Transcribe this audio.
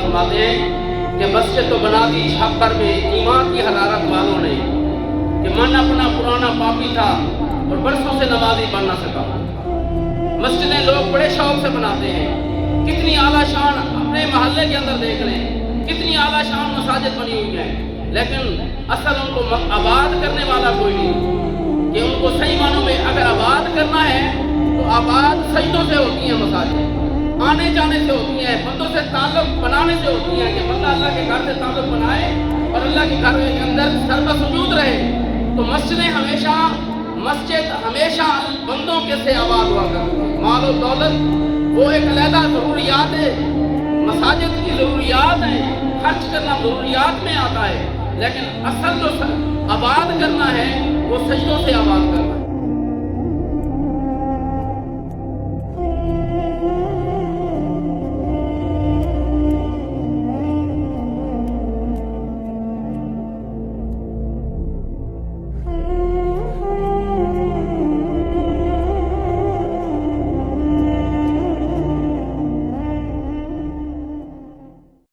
فرماتے ہیں کہ مسجد تو بنا دی چھت پر میں ایمان کی حرارت والوں نے کہ من اپنا پرانا پاپی تھا اور برسوں سے نمازی بن نہ سکا۔ مسجدیں لوگ بڑے شوق سے بناتے ہیں، کتنی اعلیٰ شان اپنے محلے کے اندر دیکھ لیں، کتنی اعلیٰ شان مساجد بنی ہوئی ہیں، لیکن اصل ان کو آباد کرنے والا کوئی نہیں کہ ان کو صحیح معنوں میں اگر آباد کرنا ہے تو آباد سجدوں سے ہوتی ہیں، مساجد آنے جانے سے ہوتی ہیں، بندوں سے تعلق بنانے سے ہوتی ہیں کہ بندہ اللہ کے گھر سے تعلق بنائے اور اللہ کے گھر کے اندر سر پر سجود رہے۔ تو مسجد ہمیشہ بندوں کے سے آباد ہوا کرتی ہے۔ مال و دولت وہ ایک علیحدہ ضروریات ہے، مساجد کی ضروریات ہیں، خرچ کرنا ضروریات میں آتا ہے، لیکن اصل جو آباد کرنا ہے وہ سجدوں سے آباد کرنا ہے۔